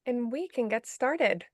And we can get started.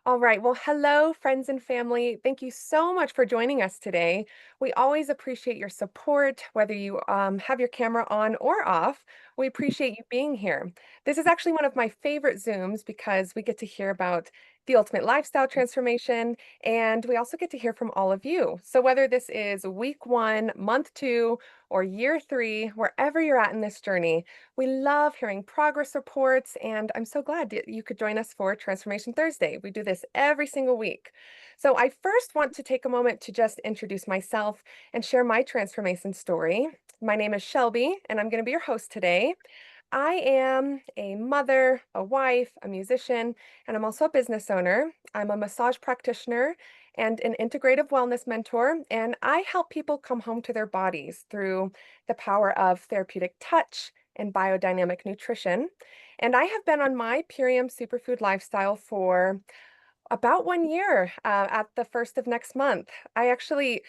All right. Well, hello, friends and family. Thank you so much for joining us today. We always appreciate your support, whether you have your camera on or off. We appreciate you being here. This is actually one of my favorite Zooms because we get to hear about the ultimate lifestyle transformation, and we also get to hear from all of you. So, whether this is week one, month two, or year three, wherever you're at in this journey, we love hearing progress reports, and I'm so glad that you could join us for Transformation Thursday. We do this every single week. So, I first want to take a moment to just introduce myself and share my transformation story. My name is Shelby, and I'm going to be your host today. I am a mother, a wife, a musician, and I'm also a business owner. I'm a massage practitioner and an integrative wellness mentor, and I help people come home to their bodies through the power of therapeutic touch and biodynamic nutrition. And I have been on my Purium superfood lifestyle for about 1 year at the first of next month. I actually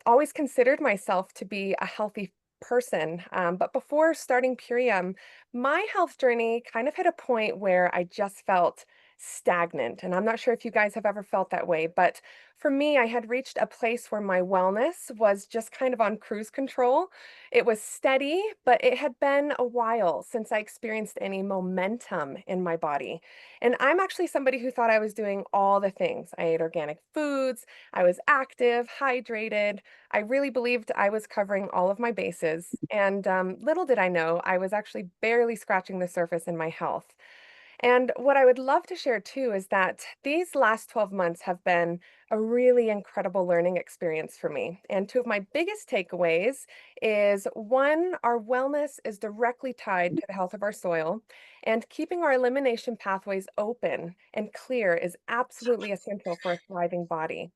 always considered myself to be a healthy person. But before starting Purium, my health journey kind of hit a point where I just felt stagnant. And I'm not sure if you guys have ever felt that way, but for me, I had reached a place where my wellness was just kind of on cruise control. It was steady, but it had been a while since I experienced any momentum in my body. And I'm actually somebody who thought I was doing all the things. I ate organic foods, I was active, hydrated. I really believed I was covering all of my bases, and little did I know, I was actually barely scratching the surface in my health. And what I would love to share too is that these last 12 months have been a really incredible learning experience for me. And two of my biggest takeaways is one, our wellness is directly tied to the health of our soil, and keeping our elimination pathways open and clear is absolutely essential for a thriving body.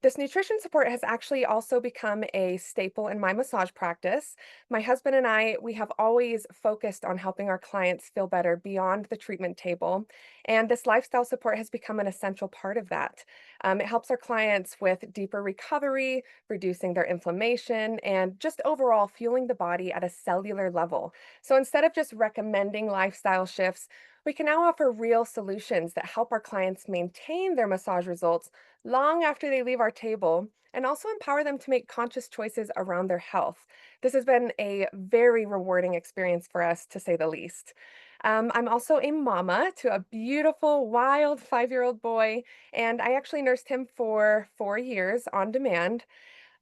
This nutrition support has actually also become a staple in my massage practice. My husband and I, we have always focused on helping our clients feel better beyond the treatment table. And this lifestyle support has become an essential part of that. It helps our clients with deeper recovery, reducing their inflammation, and just overall fueling the body at a cellular level. So instead of just recommending lifestyle shifts, we can now offer real solutions that help our clients maintain their massage results long after they leave our table and also empower them to make conscious choices around their health. This has been a very rewarding experience for us, to say the least. I'm also a mama to a beautiful, wild 5-year-old boy, and I actually nursed him for 4 years on demand.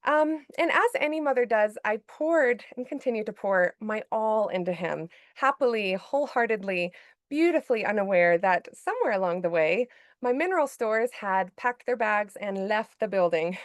And as any mother does, I poured and continue to pour my all into him, happily, wholeheartedly, beautifully unaware that somewhere along the way, my mineral stores had packed their bags and left the building.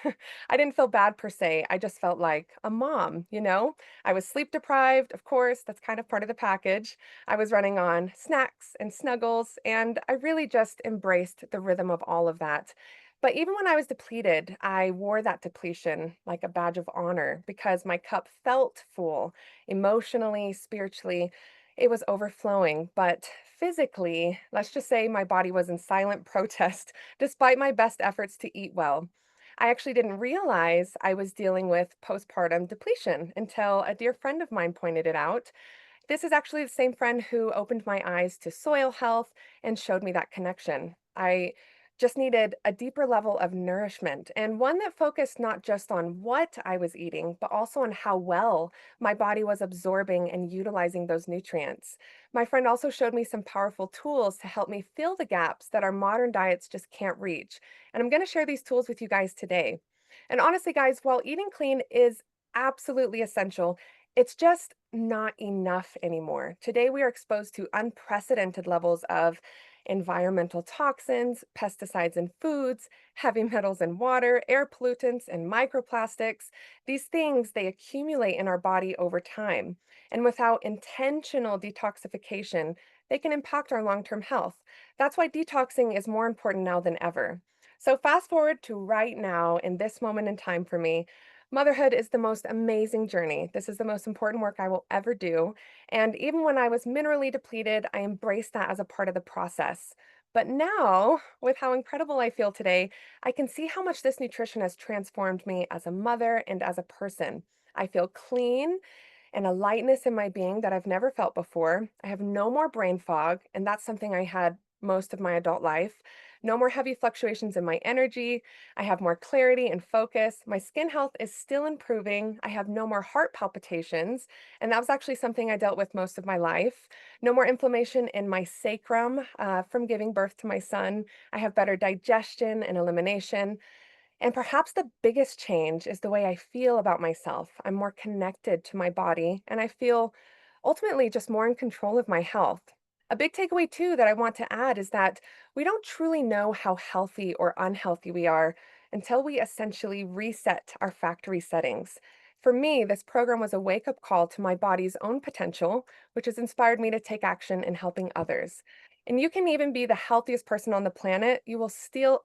I didn't feel bad per se. I just felt like a mom, you know? I was sleep deprived, of course, that's kind of part of the package. I was running on snacks and snuggles, and I really just embraced the rhythm of all of that. But even when I was depleted, I wore that depletion like a badge of honor because my cup felt full emotionally, spiritually. It was overflowing, but physically, let's just say my body was in silent protest despite my best efforts to eat well. I actually didn't realize I was dealing with postpartum depletion until a dear friend of mine pointed it out. This is actually the same friend who opened my eyes to soil health and showed me that connection. I just needed a deeper level of nourishment and one that focused not just on what I was eating, but also on how well my body was absorbing and utilizing those nutrients. My friend also showed me some powerful tools to help me fill the gaps that our modern diets just can't reach. And I'm going to share these tools with you guys today. And honestly, guys, while eating clean is absolutely essential, it's just not enough anymore. Today, we are exposed to unprecedented levels of environmental toxins, pesticides in foods, heavy metals in water, air pollutants, and microplastics. These things, they accumulate in our body over time. And without intentional detoxification, they can impact our long-term health. That's why detoxing is more important now than ever. So fast forward to right now in this moment in time for me. Motherhood is the most amazing journey. This is the most important work I will ever do. And even when I was minerally depleted, I embraced that as a part of the process. But now, with how incredible I feel today, I can see how much this nutrition has transformed me as a mother and as a person. I feel clean, and a lightness in my being that I've never felt before. I have no more brain fog, and that's something I had most of my adult life. No more heavy fluctuations in my energy. I have more clarity and focus. My skin health is still improving. I have no more heart palpitations, and that was actually something I dealt with most of my life. No more inflammation in my sacrum from giving birth to my son. I have better digestion and elimination. And perhaps the biggest change is the way I feel about myself. I'm more connected to my body, and I feel ultimately just more in control of my health. A big takeaway, too, that I want to add is that we don't truly know how healthy or unhealthy we are until we essentially reset our factory settings. For me, this program was a wake up call to my body's own potential, which has inspired me to take action in helping others. And you can even be the healthiest person on the planet. You will still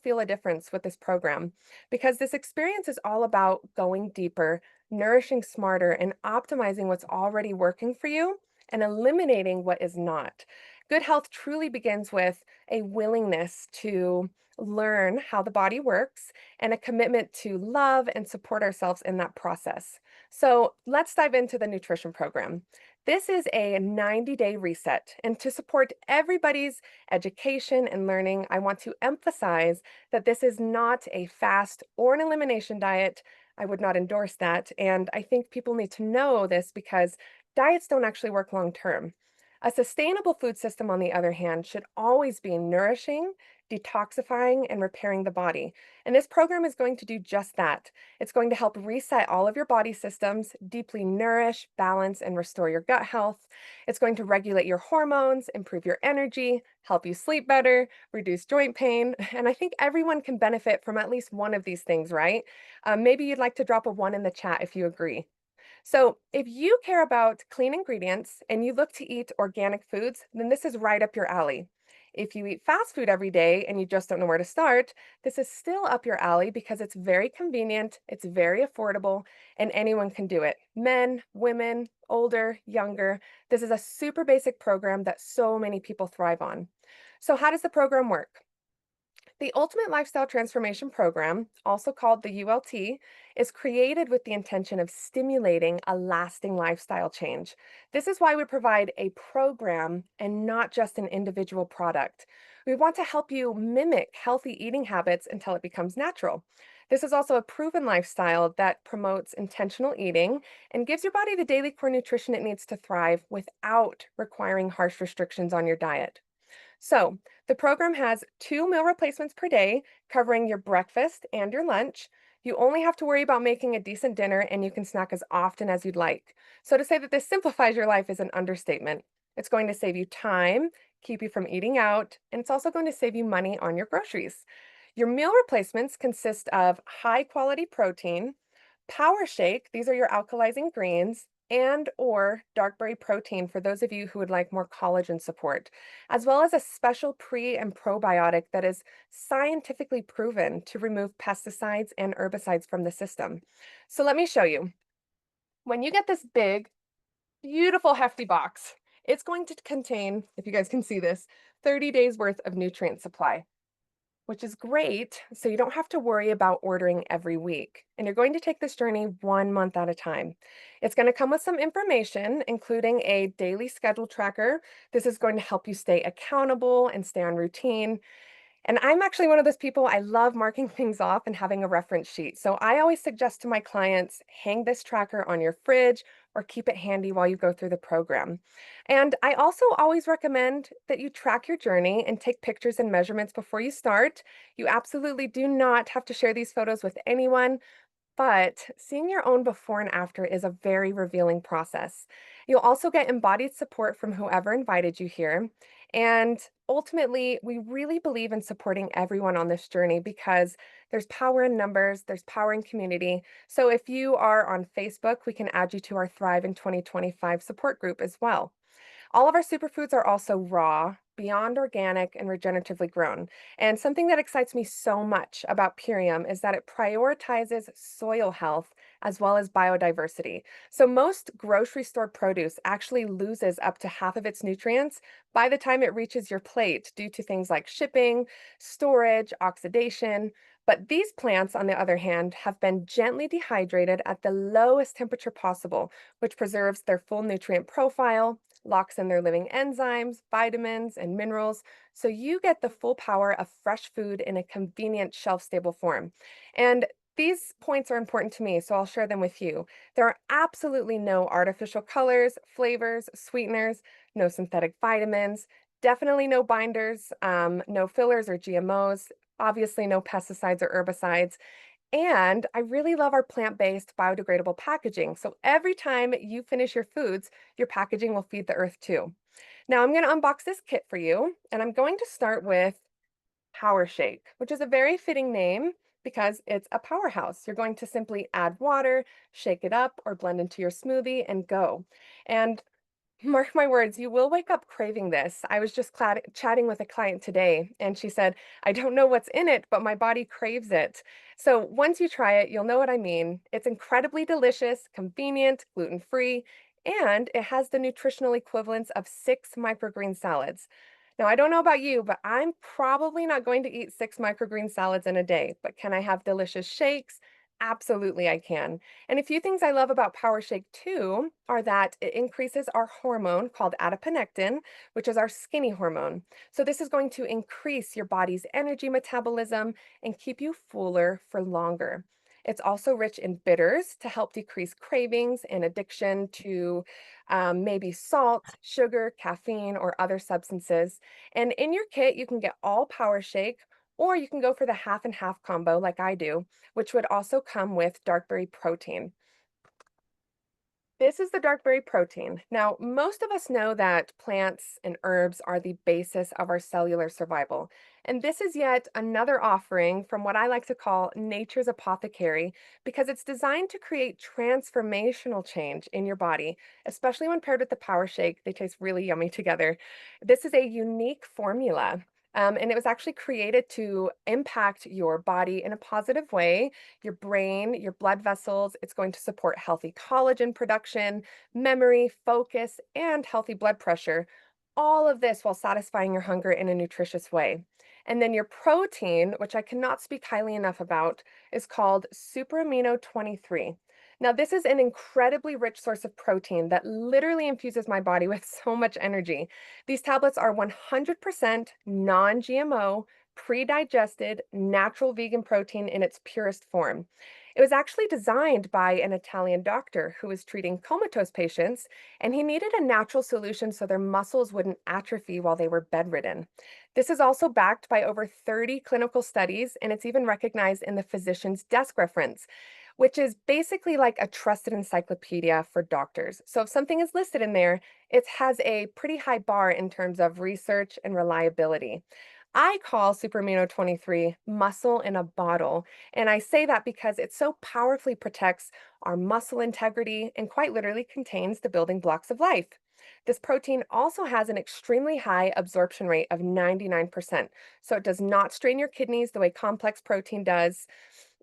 feel a difference with this program because this experience is all about going deeper, nourishing smarter, and optimizing what's already working for you and eliminating what is not. Good health truly begins with a willingness to learn how the body works and a commitment to love and support ourselves in that process. So let's dive into the nutrition program. This is a 90-day reset, and to support everybody's education and learning, I want to emphasize that this is not a fast or an elimination diet. I would not endorse that, and I think people need to know this because diets don't actually work long term. A sustainable food system, on the other hand, should always be nourishing, detoxifying, and repairing the body. And this program is going to do just that. It's going to help reset all of your body systems, deeply nourish, balance, and restore your gut health. It's going to regulate your hormones, improve your energy, help you sleep better, reduce joint pain. And I think everyone can benefit from at least one of these things, right? Maybe you'd like to drop a one in the chat if you agree. So, if you care about clean ingredients and you look to eat organic foods, then this is right up your alley. If you eat fast food every day and you just don't know where to start, this is still up your alley because it's very convenient, it's very affordable, and anyone can do it. Men, women, older, younger. This is a super basic program that so many people thrive on. So, how does the program work? The Ultimate Lifestyle Transformation Program, also called the ULT, is created with the intention of stimulating a lasting lifestyle change. This is why we provide a program and not just an individual product. We want to help you mimic healthy eating habits until it becomes natural. This is also a proven lifestyle that promotes intentional eating and gives your body the daily core nutrition it needs to thrive without requiring harsh restrictions on your diet. So, the program has 2 meal replacements per day, covering your breakfast and your lunch. You only have to worry about making a decent dinner and you can snack as often as you'd like. So, to say that this simplifies your life is an understatement. It's going to save you time, keep you from eating out, and it's also going to save you money on your groceries. Your meal replacements consist of high quality protein, Power Shake, these are your alkalizing greens, and or dark berry protein for those of you who would like more collagen support, as well as a special pre and probiotic that is scientifically proven to remove pesticides and herbicides from the system. So let me show you. When you get this big, beautiful, hefty box, it's going to contain, if you guys can see this, 30 days worth of nutrient supply, which is great. So you don't have to worry about ordering every week. And you're going to take this journey 1 month at a time. It's going to come with some information, including a daily schedule tracker. This is going to help you stay accountable and stay on routine. And I'm actually one of those people, I love marking things off and having a reference sheet. So I always suggest to my clients, hang this tracker on your fridge or keep it handy while you go through the program. And I also always recommend that you track your journey and take pictures and measurements before you start. You absolutely do not have to share these photos with anyone. But seeing your own before and after is a very revealing process. You'll also get embodied support from whoever invited you here. And ultimately, we really believe in supporting everyone on this journey because there's power in numbers, there's power in community. So if you are on Facebook, we can add you to our Thrive in 2025 support group as well. All of our superfoods are also raw, beyond organic, and regeneratively grown. And something that excites me so much about Purium is that it prioritizes soil health as well as biodiversity. So most grocery store produce actually loses up to half of its nutrients by the time it reaches your plate due to things like shipping, storage, oxidation. But these plants, on the other hand, have been gently dehydrated at the lowest temperature possible, which preserves their full nutrient profile, locks in their living enzymes, vitamins, and minerals, so you get the full power of fresh food in a convenient shelf-stable form. And these points are important to me, so I'll share them with you. There are absolutely no artificial colors, flavors, sweeteners, no synthetic vitamins, definitely no binders, no fillers or GMOs, obviously no pesticides or herbicides. And I really love our plant-based biodegradable packaging. So every time you finish your foods, your packaging will feed the earth too. Now I'm going to unbox this kit for you, and I'm going to start with Power Shake, which is a very fitting name because it's a powerhouse. You're going to simply add water, shake it up, or blend into your smoothie and go. And mark my words, you will wake up craving this. I was just chatting with a client today, and she said, I don't know what's in it, but my body craves it. So once you try it, you'll know what I mean. It's incredibly delicious, convenient, gluten-free, and it has the nutritional equivalents of 6 microgreen salads. Now, I don't know about you, but I'm probably not going to eat 6 microgreen salads in a day. But can I have delicious shakes? Absolutely, I can. And a few things I love about Power Shake too are that it increases our hormone called adiponectin, which is our skinny hormone. So this is going to increase your body's energy metabolism and keep you fuller for longer. It's also rich in bitters to help decrease cravings and addiction to maybe salt, sugar, caffeine, or other substances. And in your kit, you can get all Power Shake, or you can go for the half and half combo like I do, which would also come with dark berry protein. This is the dark berry protein. Now, most of us know that plants and herbs are the basis of our cellular survival. And this is yet another offering from what I like to call nature's apothecary because it's designed to create transformational change in your body, especially when paired with the Power Shake. They taste really yummy together. This is a unique formula. And it was actually created to impact your body in a positive way, your brain, your blood vessels. It's going to support healthy collagen production, memory, focus, and healthy blood pressure. All of this while satisfying your hunger in a nutritious way. And then your protein, which I cannot speak highly enough about, is called super amino 23. Now, this is an incredibly rich source of protein that literally infuses my body with so much energy. These tablets are 100% non-GMO, pre-digested, natural vegan protein in its purest form. It was actually designed by an Italian doctor who was treating comatose patients, and he needed a natural solution so their muscles wouldn't atrophy while they were bedridden. This is also backed by over 30 clinical studies, and it's even recognized in the physician's desk reference, which is basically like a trusted encyclopedia for doctors. So if something is listed in there, it has a pretty high bar in terms of research and reliability. I call Superamino 23 muscle in a bottle, and I say that because it so powerfully protects our muscle integrity and quite literally contains the building blocks of life. This protein also has an extremely high absorption rate of 99%, so it does not strain your kidneys the way complex protein does.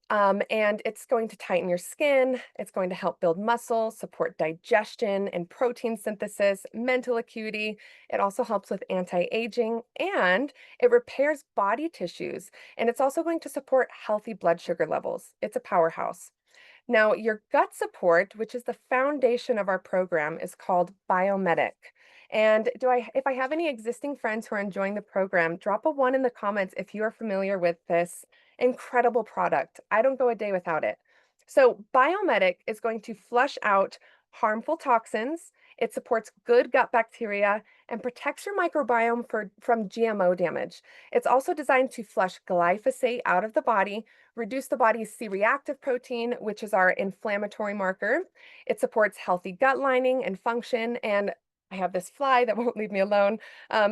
And it's going to tighten your skin. It's going to help build muscle, support digestion and protein synthesis, mental acuity. It also helps with anti-aging and it repairs body tissues. And it's also going to support healthy blood sugar levels. It's a powerhouse. Now, your gut support, which is the foundation of our program, is called Biomedic. And if I have any existing friends who are enjoying the program, drop a one in the comments if you are familiar with this incredible product. I don't go a day without it. So, Biomedic is going to flush out harmful toxins. It supports good gut bacteria and protects your microbiome from GMO damage. It's also designed to flush glyphosate out of the body, reduce the body's C-reactive protein, which is our inflammatory marker. It supports healthy gut lining and function, and I have this fly that won't leave me alone.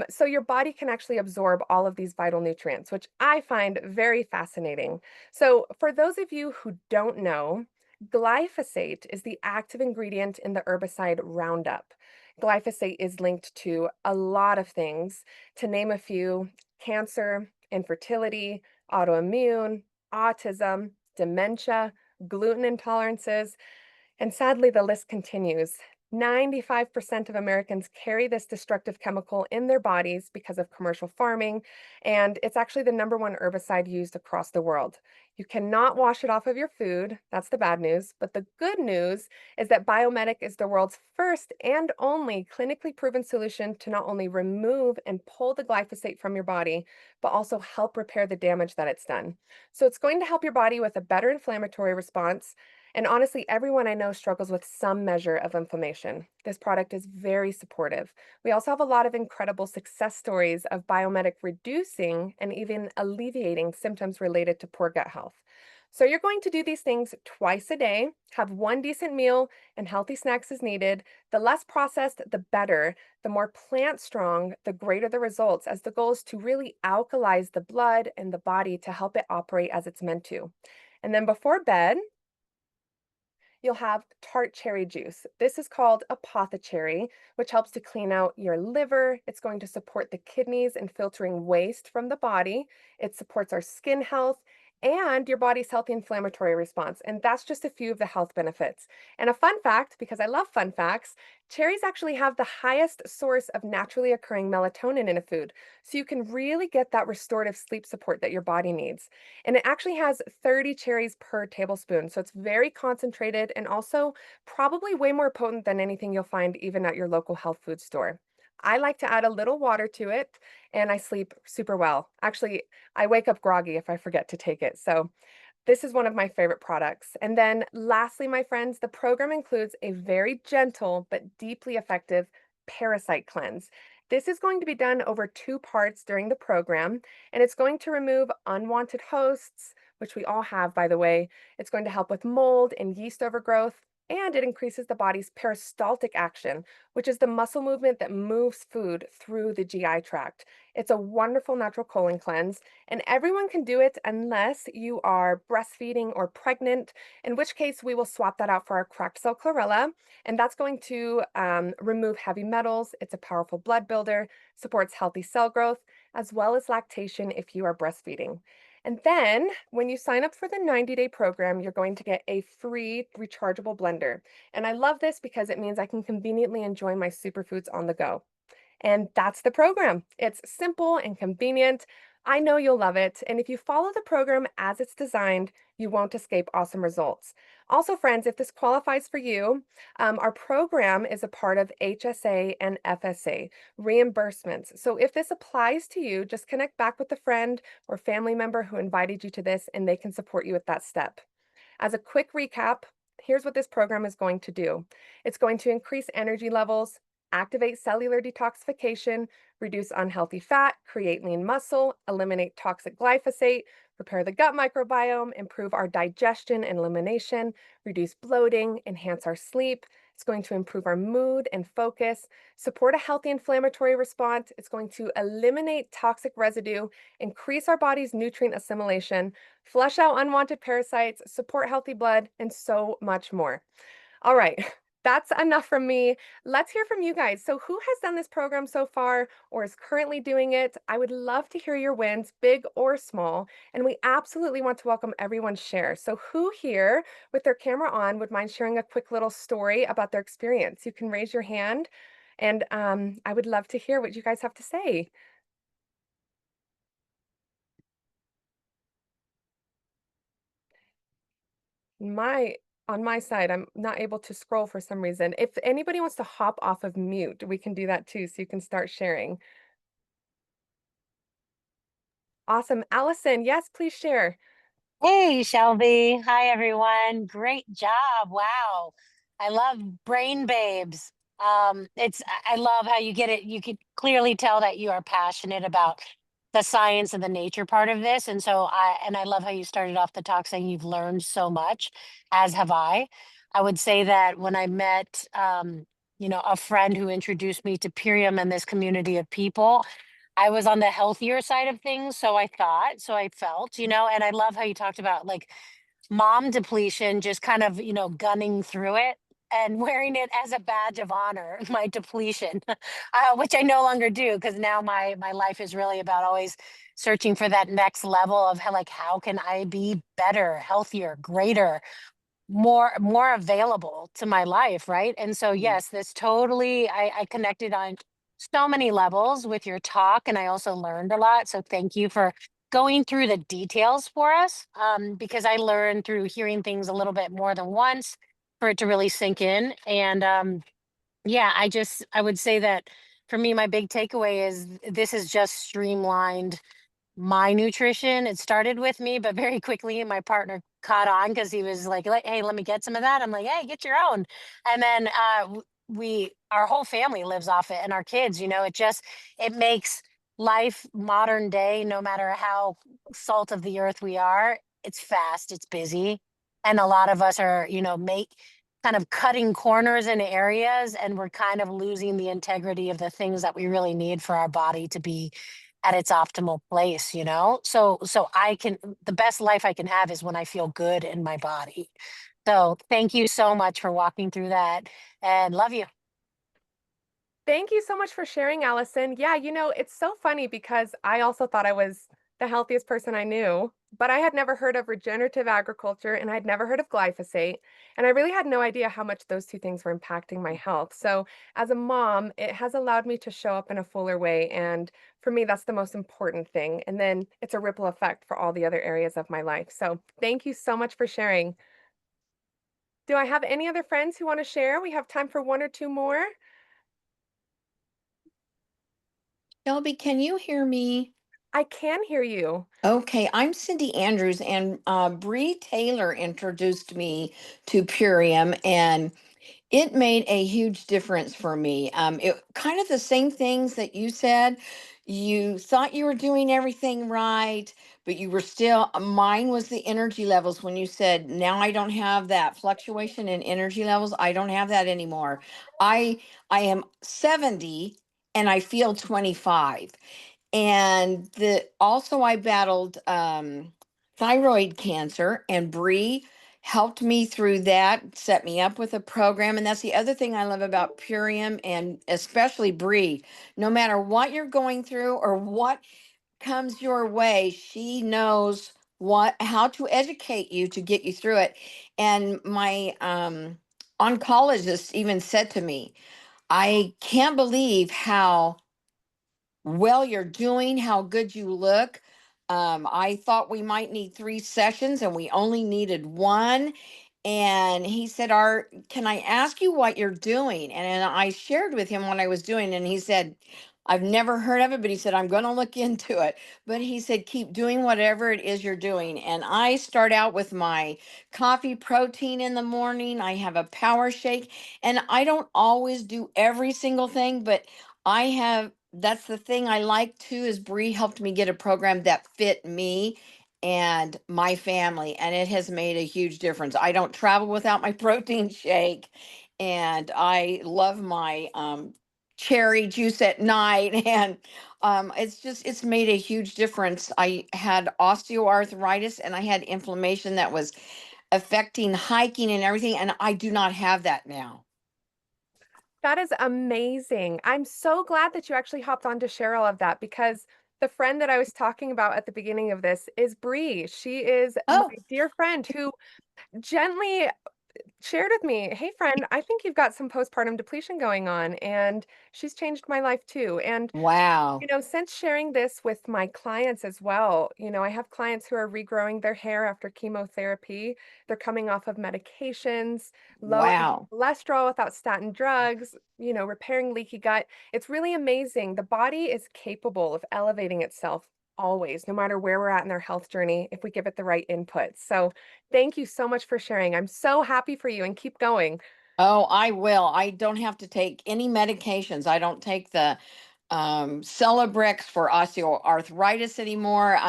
So your body can actually absorb all of these vital nutrients, which I find very fascinating. So for those of you who don't know, glyphosate is the active ingredient in the herbicide Roundup. Glyphosate is linked to a lot of things, to name a few: cancer, infertility, autoimmune, autism, dementia, gluten intolerances, and sadly, the list continues. 95% of Americans carry this destructive chemical in their bodies because of commercial farming, and it's actually the #1 herbicide used across the world. You cannot wash it off of your food. That's the bad news. But the good news is that Biomedic is the world's first and only clinically proven solution to not only remove and pull the glyphosate from your body, but also help repair the damage that it's done. So it's going to help your body with a better inflammatory response. And honestly, everyone I know struggles with some measure of inflammation. This product is very supportive. We also have a lot of incredible success stories of Biomedic reducing and even alleviating symptoms related to poor gut health. So you're going to do these things twice a day, have one decent meal and healthy snacks as needed. The less processed, the better. The more plant strong, the greater the results, as the goal is to really alkalize the blood and the body to help it operate as it's meant to. And then before bed, you'll have tart cherry juice. This is called apothecary, which helps to clean out your liver. It's going to support the kidneys in filtering waste from the body. It supports our skin health and your body's healthy inflammatory response. And that's just a few of the health benefits. And a fun fact, because I love fun facts, cherries actually have the highest source of naturally occurring melatonin in a food. So you can really get that restorative sleep support that your body needs. And it actually has 30 cherries per tablespoon. So it's very concentrated and also probably way more potent than anything you'll find even at your local health food store. I like to add a little water to it and I sleep super well. Actually, I wake up groggy if I forget to take it. So this is one of my favorite products. And then lastly, my friends, the program includes a very gentle but deeply effective parasite cleanse. This is going to be done over 2 parts during the program, and it's going to remove unwanted hosts, which we all have, by the way. It's going to help with mold and yeast overgrowth, and it increases the body's peristaltic action, which is the muscle movement that moves food through the GI tract. It's a wonderful natural colon cleanse, and everyone can do it unless you are breastfeeding or pregnant, in which case we will swap that out for our cracked cell chlorella, and that's going to remove heavy metals. It's a powerful blood builder, supports healthy cell growth, as well as lactation if you are breastfeeding. And then when you sign up for the 90-day program, you're going to get a free rechargeable blender. And I love this because it means I can conveniently enjoy my superfoods on the go. And that's the program. It's simple and convenient. I know you'll love it. And if you follow the program as it's designed, you won't escape awesome results. Also, friends, if this qualifies for you, our program is a part of HSA and FSA reimbursements. So if this applies to you, just connect back with a friend or family member who invited you to this, and they can support you with that step. As a quick recap, here's what this program is going to do. It's going to increase energy levels, activate cellular detoxification, reduce unhealthy fat, create lean muscle, eliminate toxic glyphosate, repair the gut microbiome, improve our digestion and elimination, reduce bloating, enhance our sleep. It's going to improve our mood and focus, support a healthy inflammatory response. It's going to eliminate toxic residue, increase our body's nutrient assimilation, flush out unwanted parasites, support healthy blood, and so much more. All right, that's enough from me. Let's hear from you guys. So, who has done this program so far or is currently doing it? I would love to hear your wins, big or small. And we absolutely want to welcome everyone's share. So, who here with their camera on would mind sharing a quick little story about their experience? You can raise your hand, and I would love to hear what you guys have to say. My on my side, I'm not able to scroll for some reason. If anybody wants to hop off of mute, we can do that too, so you can start sharing. Awesome. Allison, yes, please share. Hey, Shelby. Hi, everyone. Great job. Wow. I love Brain Babes. I love how you get it. You could clearly tell that you are passionate about the science and the nature part of this. And I love how you started off the talk saying you've learned so much, as have I. I would say that when I met, a friend who introduced me to Purium and this community of people, I was on the healthier side of things, so I thought, so I felt, and I love how you talked about like mom depletion, just kind of, gunning through it and wearing it as a badge of honor, my depletion, which I no longer do because now my life is really about always searching for that next level of how, like, how can I be better, healthier, greater, more available to my life, right? And so Mm. yes, this totally I connected on so many levels with your talk, and I also learned a lot. So thank you for going through the details for us, because I learned through hearing things a little bit more than once for it to really sink in. And yeah, I would say that for me, my big takeaway is this is just streamlined my nutrition. It started with me, but very quickly my partner caught on because he was like, "Hey, let me get some of that." I'm like, "Hey, get your own." And then our whole family lives off it, and our kids. It just it makes life modern day, no matter how salt of the earth we are. It's fast, it's busy, and a lot of us are, make kind of cutting corners in areas, and we're kind of losing the integrity of the things that we really need for our body to be at its optimal place, so I can the best life I can have is when I feel good in my body. So thank you so much for walking through that, and love you. Thank you so much for sharing, Allison. Yeah, it's so funny because I also thought I was the healthiest person I knew, but I had never heard of regenerative agriculture and I'd never heard of glyphosate. And I really had no idea how much those two things were impacting my health. So, as a mom, it has allowed me to show up in a fuller way. And for me, that's the most important thing. And then it's a ripple effect for all the other areas of my life. So, thank you so much for sharing. Do I have any other friends who want to share? We have time for one or two more. Shelby, can you hear me? I can hear you. Okay, I'm Cindy Andrews, and Bree Taylor introduced me to Purium, and it made a huge difference for me. It kind of the same things that you said. You thought you were doing everything right, but you were still. Mine was the energy levels when you said, "Now I don't have that fluctuation in energy levels. I don't have that anymore." I am 70 and I feel 25. And the also I battled thyroid cancer, and Bree helped me through that, set me up with a program. And that's the other thing I love about Purium, and especially Bree. No matter what you're going through or what comes your way, she knows what how to educate you to get you through it. And my oncologist even said to me, "I can't believe how well you're doing, how good you look. I thought we might need 3 sessions and we only needed one." And he said, can I ask you what you're doing?" And I shared with him what I was doing. And he said, "I've never heard of it," but he said, "I'm going to look into it." But he said, "Keep doing whatever it is you're doing." And I start out with my coffee protein in the morning. I have a power shake, and I don't always do every single thing, but that's the thing I like too, is Bree helped me get a program that fit me and my family, and it has made a huge difference. I don't travel without my protein shake, and I love my cherry juice at night. And it's made a huge difference. I had osteoarthritis and I had inflammation that was affecting hiking and everything, and I do not have that now. That is amazing. I'm so glad that you actually hopped on to share all of that because the friend that I was talking about at the beginning of this is Bree. She is my Oh, dear friend who gently shared with me, "Hey friend, I think you've got some postpartum depletion going on." And she's changed my life too. And wow. since sharing this with my clients as well, I have clients who are regrowing their hair after chemotherapy. They're coming off of medications, lowering Wow. cholesterol without statin drugs, repairing leaky gut. It's really amazing. The body is capable of elevating itself always, no matter where we're at in their health journey, if we give it the right input. So, thank you so much for sharing. I'm so happy for you and keep going. Oh, I will. I don't have to take any medications. I don't take the Celebrex for osteoarthritis anymore.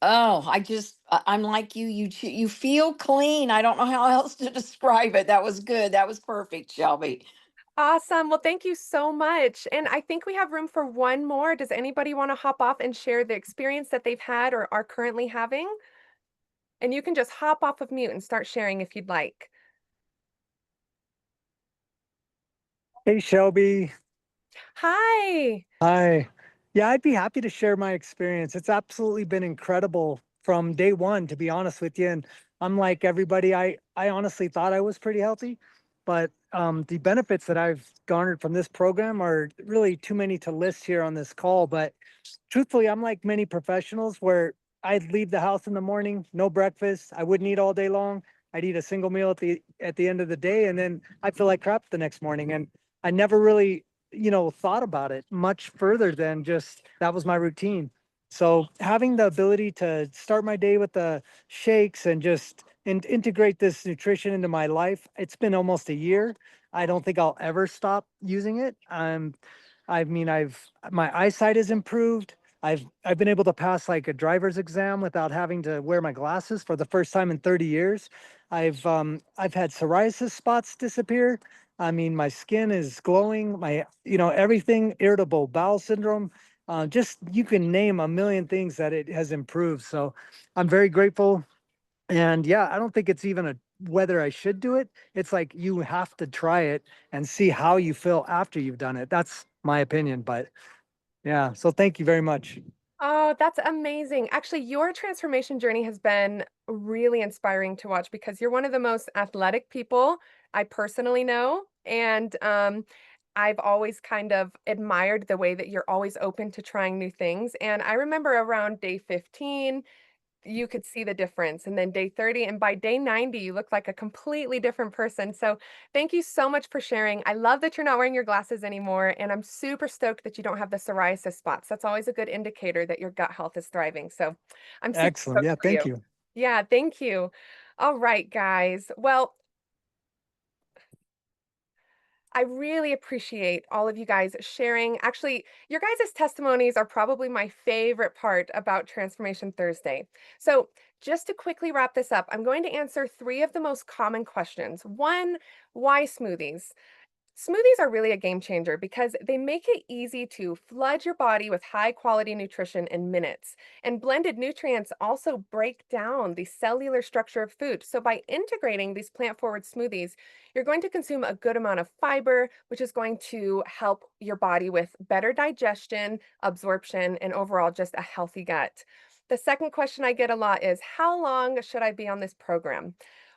I'm like you. You feel clean. I don't know how else to describe it. That was good. That was perfect, Shelby. Awesome. Well, thank you so much. And I think we have room for one more. Does anybody want to hop off and share the experience that they've had or are currently having? And you can just hop off of mute and start sharing if you'd like. Hey, Shelby. Hi. Hi. Yeah, I'd be happy to share my experience. It's absolutely been incredible from day one, to be honest with you. And I'm like everybody. I honestly thought I was pretty healthy, but the benefits that I've garnered from this program are really too many to list here on this call. But truthfully, I'm like many professionals where I'd leave the house in the morning, no breakfast. I wouldn't eat all day long. I'd eat a single meal at the end of the day, and then I feel like crap the next morning. And I never really, thought about it much further than just that was my routine. So having the ability to start my day with the shakes and just integrate this nutrition into my life, it's been almost a year. I don't think I'll ever stop using it. I mean, my eyesight has improved. I've been able to pass like a driver's exam without having to wear my glasses for the first time in 30 years. I've had psoriasis spots disappear. I mean, my skin is glowing, everything, irritable bowel syndrome, just you can name a million things that it has improved. So I'm very grateful. And yeah, I don't think it's even a whether I should do it. It's like you have to try it and see how you feel after you've done it. That's my opinion. But yeah, so thank you very much. Oh, that's amazing. Actually, your transformation journey has been really inspiring to watch because you're one of the most athletic people I personally know. And I've always kind of admired the way that you're always open to trying new things. And I remember around day 15, you could see the difference, and then day 30, and by day 90, you look like a completely different person. So thank you so much for sharing. I love that you're not wearing your glasses anymore, and I'm super stoked that you don't have the psoriasis spots. That's always a good indicator that your gut health is thriving. So I'm super Excellent. stoked Yeah, for thank you. you. Yeah, thank you. All right, guys. Well, I really appreciate all of you guys sharing. Actually, your guys' testimonies are probably my favorite part about Transformation Thursday. So, just to quickly wrap this up, I'm going to answer three of the most common questions. One, why smoothies? Smoothies are really a game changer because they make it easy to flood your body with high quality nutrition in minutes. And blended nutrients also break down the cellular structure of food. So, by integrating these plant forward smoothies, you're going to consume a good amount of fiber, which is going to help your body with better digestion, absorption, and overall just a healthy gut. The second question I get a lot is, how long should I be on this program?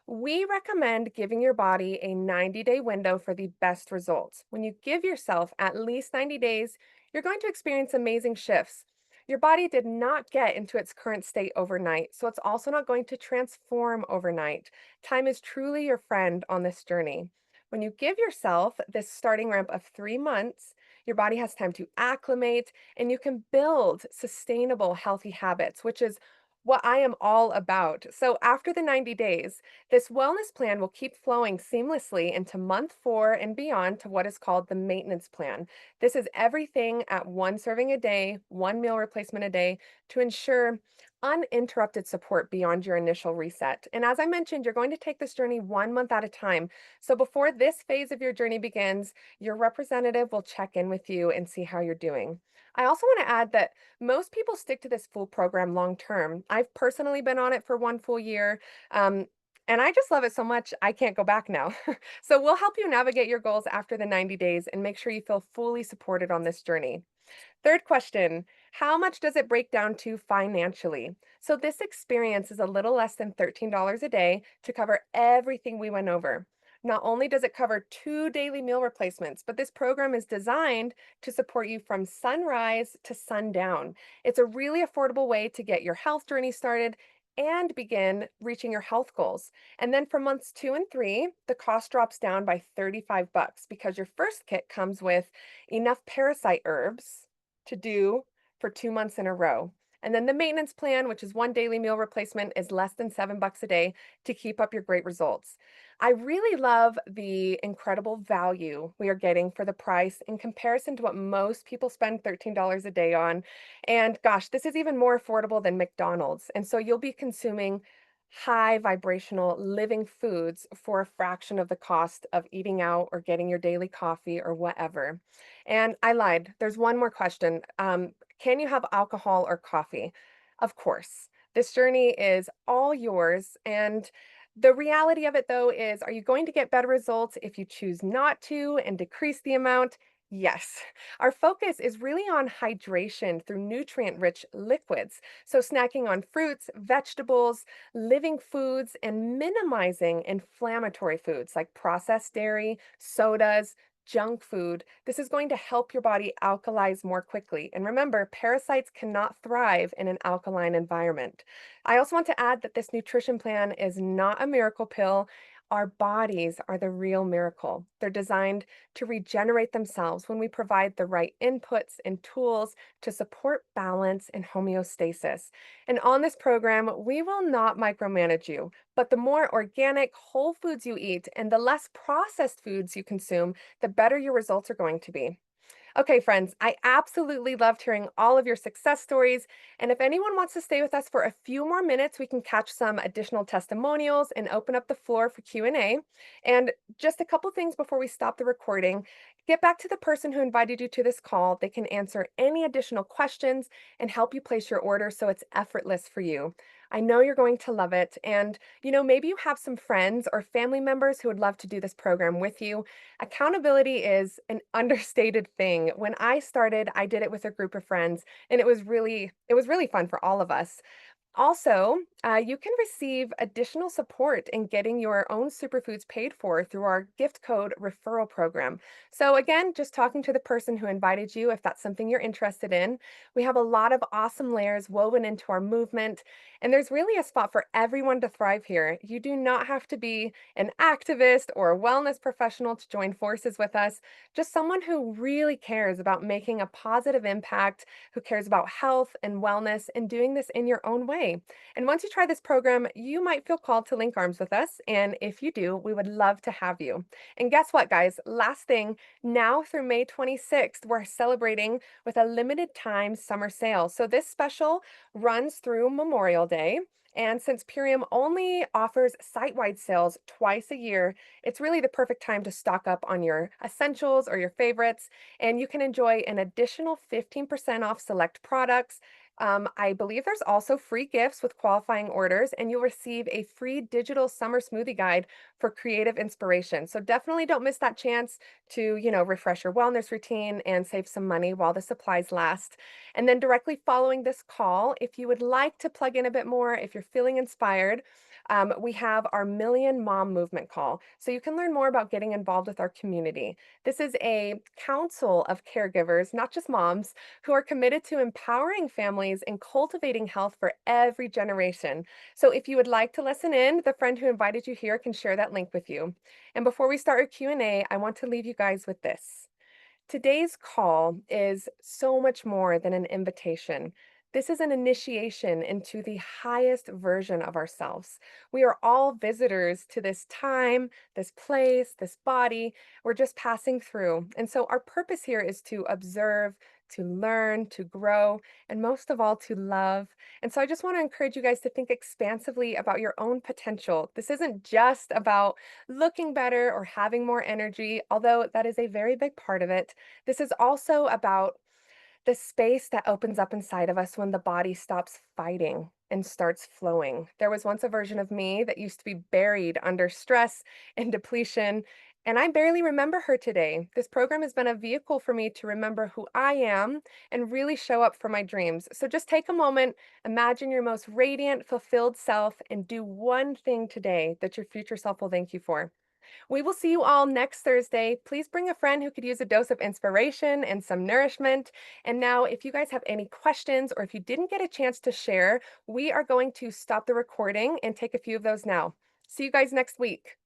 We recommend giving your body a 90-day window for the best results. When you give yourself at least 90 days, you're going to experience amazing shifts. Your body did not get into its current state overnight, so it's also not going to transform overnight. Time is truly your friend on this journey. When you give yourself this starting ramp of 3 months, your body has time to acclimate and you can build sustainable, healthy habits, which is what I am all about. So, after the 90 days, this wellness plan will keep flowing seamlessly into month 4 and beyond to what is called the maintenance plan. This is everything at one serving a day, one meal replacement a day to ensure uninterrupted support beyond your initial reset. And as I mentioned, you're going to take this journey 1 month at a time. So before this phase of your journey begins, your representative will check in with you and see how you're doing. I also want to add that most people stick to this full program long term. I've personally been on it for 1 full year. Um, and I just love it so much, I can't go back now. So we'll help you navigate your goals after the 90 days and make sure you feel fully supported on this journey. Third question, how much does it break down to financially? So this experience is a little less than $13 a day to cover everything we went over. Not only does it cover 2 daily meal replacements, but this program is designed to support you from sunrise to sundown. It's a really affordable way to get your health journey started and begin reaching your health goals. And then for months 2 and 3, the cost drops down by 35 bucks because your first kit comes with enough parasite herbs to do for 2 months in a row. And then the maintenance plan, which is 1 daily meal replacement, is less than $7 a day to keep up your great results. I really love the incredible value we are getting for the price in comparison to what most people spend $13 a day on. And gosh, this is even more affordable than McDonald's. And so you'll be consuming high vibrational living foods for a fraction of the cost of eating out or getting your daily coffee or whatever. And I lied. There's one more question. Can you have alcohol or coffee? Of course. This journey is all yours. And the reality of it, though, is are you going to get better results if you choose not to and decrease the amount? Yes, our focus is really on hydration through nutrient-rich liquids. So, snacking on fruits, vegetables, living foods, and minimizing inflammatory foods like processed dairy, sodas, junk food. This is going to help your body alkalize more quickly. And remember, parasites cannot thrive in an alkaline environment. I also want to add that this nutrition plan is not a miracle pill. Our bodies are the real miracle. They're designed to regenerate themselves when we provide the right inputs and tools to support balance and homeostasis. And on this program, we will not micromanage you, but the more organic, whole foods you eat and the less processed foods you consume, the better your results are going to be. Okay, friends, I absolutely loved hearing all of your success stories. And if anyone wants to stay with us for a few more minutes, we can catch some additional testimonials and open up the floor for Q&A. And just a couple things before we stop the recording. Get back to the person who invited you to this call. They can answer any additional questions and help you place your order so it's effortless for you. I know you're going to love it. And, maybe you have some friends or family members who would love to do this program with you. Accountability is an understated thing. When I started, I did it with a group of friends, and it was really fun for all of us. Also, you can receive additional support in getting your own superfoods paid for through our gift code referral program. So, again, just talking to the person who invited you if that's something you're interested in. We have a lot of awesome layers woven into our movement, and there's really a spot for everyone to thrive here. You do not have to be an activist or a wellness professional to join forces with us, just someone who really cares about making a positive impact, who cares about health and wellness, and doing this in your own way. And once you try this program, you might feel called to link arms with us. And if you do, we would love to have you. And guess what, guys? Last thing, now through May 26th, we're celebrating with a limited time summer sale. So this special runs through Memorial Day. And since Purium only offers site-wide sales twice a year, it's really the perfect time to stock up on your essentials or your favorites. And you can enjoy an additional 15% off select products. I believe there's also free gifts with qualifying orders, and you'll receive a free digital summer smoothie guide for creative inspiration. So definitely don't miss that chance to, refresh your wellness routine and save some money while the supplies last. And then directly following this call, if you would like to plug in a bit more, if you're feeling inspired, we have our Million Mom Movement call. So you can learn more about getting involved with our community. This is a council of caregivers, not just moms, who are committed to empowering families and cultivating health for every generation. So if you would like to listen in, the friend who invited you here can share that link with you. And before we start our Q&A, I want to leave you guys with this. Today's call is so much more than an invitation. This is an initiation into the highest version of ourselves. We are all visitors to this time, this place, this body. We're just passing through. And so our purpose here is to observe, to learn, to grow, and most of all, to love. And so I just want to encourage you guys to think expansively about your own potential. This isn't just about looking better or having more energy, although that is a very big part of it. This is also about the space that opens up inside of us when the body stops fighting and starts flowing. There was once a version of me that used to be buried under stress and depletion, and I barely remember her today. This program has been a vehicle for me to remember who I am and really show up for my dreams. So just take a moment, imagine your most radiant, fulfilled self, and do one thing today that your future self will thank you for. We will see you all next Thursday. Please bring a friend who could use a dose of inspiration and some nourishment. And now, if you guys have any questions or if you didn't get a chance to share, we are going to stop the recording and take a few of those now. See you guys next week.